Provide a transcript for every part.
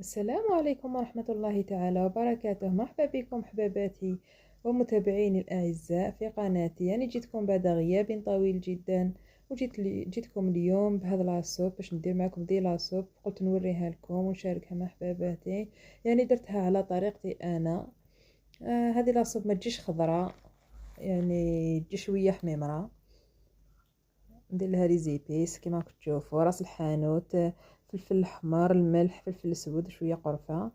السلام عليكم ورحمة الله تعالى وبركاته. مرحبا بكم حباباتي ومتابعيني الأعزاء في قناتي. يعني جيتكم بعد غياب طويل جدا، جيتكم اليوم بهذا لاصوب باش ندير معكم دي لاصوب. قلت نوريها لكم ونشاركها مع حباباتي. يعني درتها على طريقتي أنا. هذه لاصوب ما تجيش خضراء، يعني تجي شوية حميمرة. ندير لها ريزيبيس كما راكم تشوفوا: راس الحانوت، فلفل احمر، الملح، فلفل اسود، شويه قرفه.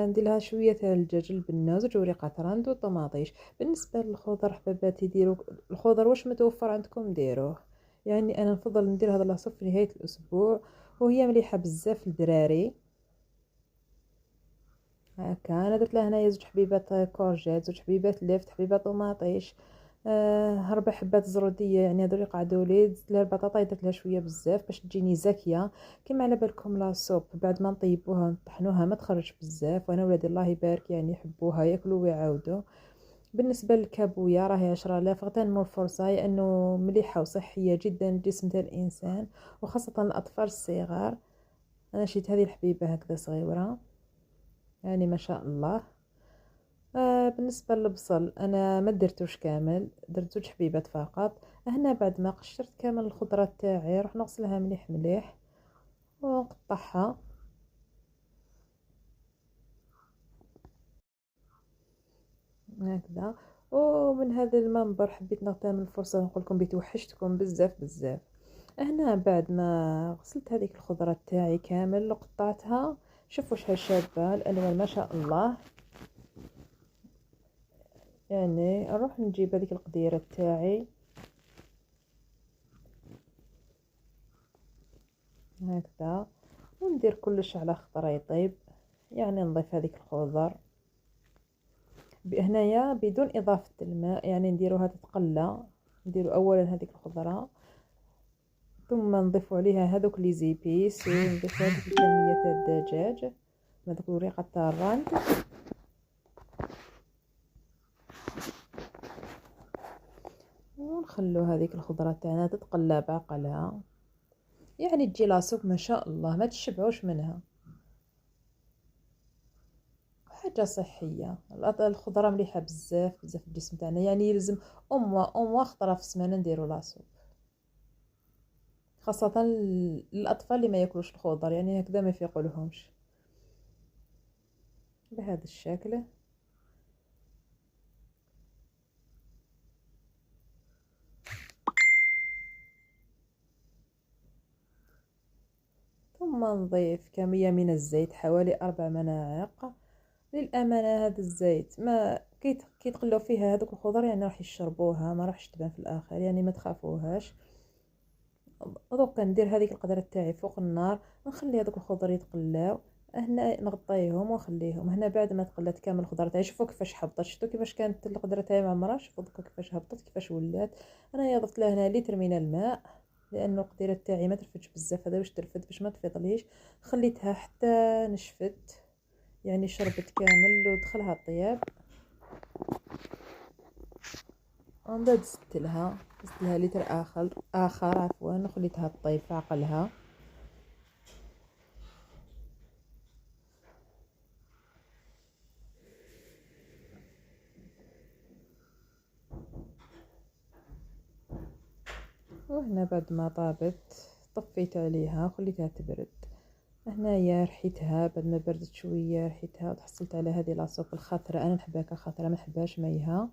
ندير لها شويه تاع الدجاج، البنه، زوج وريقات راند وطماطيش. بالنسبه للخضر حباباتي، ديروا الخضر واش متوفر عندكم ديروه. يعني انا نفضل ندير هذا اللاصوب في نهايه الاسبوع، وهي مليحه بزاف للدراري. هكا انا درت لها هنايا زوج حبيبات كورجيت، زوج حبيبات لفت، حبيبه طماطيش، 4 حبات زروديه. يعني هادو اللي قعدوا لي. زدت لها البطاطا، درت لها شويه بزاف باش تجيني زاكيه. كيما على بالكم لاصوب بعد ما نطيبوها نطحنوها ما تخرج بزاف، وانا ولادي الله يبارك يعني يحبوها ياكلوا ويعاودوا. بالنسبه للكابويا راهي 10,000، غتنمو الفرصه لانه مليحه وصحيه جدا للجسم تاع الانسان، وخاصه الاطفال الصغار. انا شريت هذه الحبيبه هكذا صغيره، يعني ما شاء الله. بالنسبة للبصل أنا ما درتوش كامل، درت زوج حبيبات فقط. هنا بعد ما قشرت كامل الخضرات تاعي راح نغسلها مليح مليح ونقطعها هكذا. ومن هذا المنبر حبيت نغتنم الفرصة نقول لكم بتوحشتكم بزاف بزاف. هنا بعد ما غسلت هذيك الخضرات تاعي كامل وقطعتها، شوفوا شحال شابة الألوان ما شاء الله. يعني نروح نجيب هذيك القديرة تاعي هكذا، وندير كلش على خطرة يطيب. يعني نضيف هذيك الخضر هنايا بدون إضافة الماء، يعني نديروها تتقلى. نديرو أولا هذيك الخضرة، ثم نضيفو عليها هذوك لي زيبيس، ونضيفو هذيك الكمية تاع الدجاج، هذوك الوريقة تاع الراند، ونخلو هذيك الخضرة تاعنا تتقلى بعقلها. يعني تجي لاصوب ما شاء الله ما تشبعوش منها، حاجة صحية. الخضرة مليحة بزاف بزاف الجسم تاعنا، يعني يلزم أم خضرة في السمانة نديرو لاصوب، خاصة الأطفال اللي ما ياكلوش الخضر، يعني هكذا ما يفيقولهمش. بهذا الشكل. ثم نضيف كمية من الزيت حوالي 4 مناعق. للأمانة هذا الزيت ما كي تقلوا فيها هذوك الخضر يعني راح يشربوها، ما راحش تبان في الآخر، يعني ما تخافوهاش. دوكا ندير هذيك القدرة تاعي فوق النار، نخلي هذوك الخضر يتقلاو. هنا نغطيهم ونخليهم هنا. بعد ما تقلات كامل الخضره تاعي، شوفوا كيفاش هبطت، شفتوا كيفاش كانت القدره تاعي معمره، شوفوا دوكا كيفاش هبطت كيفاش ولات. انا ضفت لها هنا لتر من الماء، لانه القديره تاعي ما ترفتش بزاف. هذا واش ترفد باش ما تفيضليش. خليتها حتى نشفت، يعني شربت كامل ودخلها الطياب. ومن بعد زدت لها لتر اخر عفوا، وخليتها تطيب في عقلها. وهنا بعد ما طابت طفيت عليها وخليتها تبرد. هنايا رحيتها بعد ما بردت شويه، رحيتها وتحصلت على هذه لاصوب الخضراء. انا نحبها كخضراء ما نحبهاش ميها.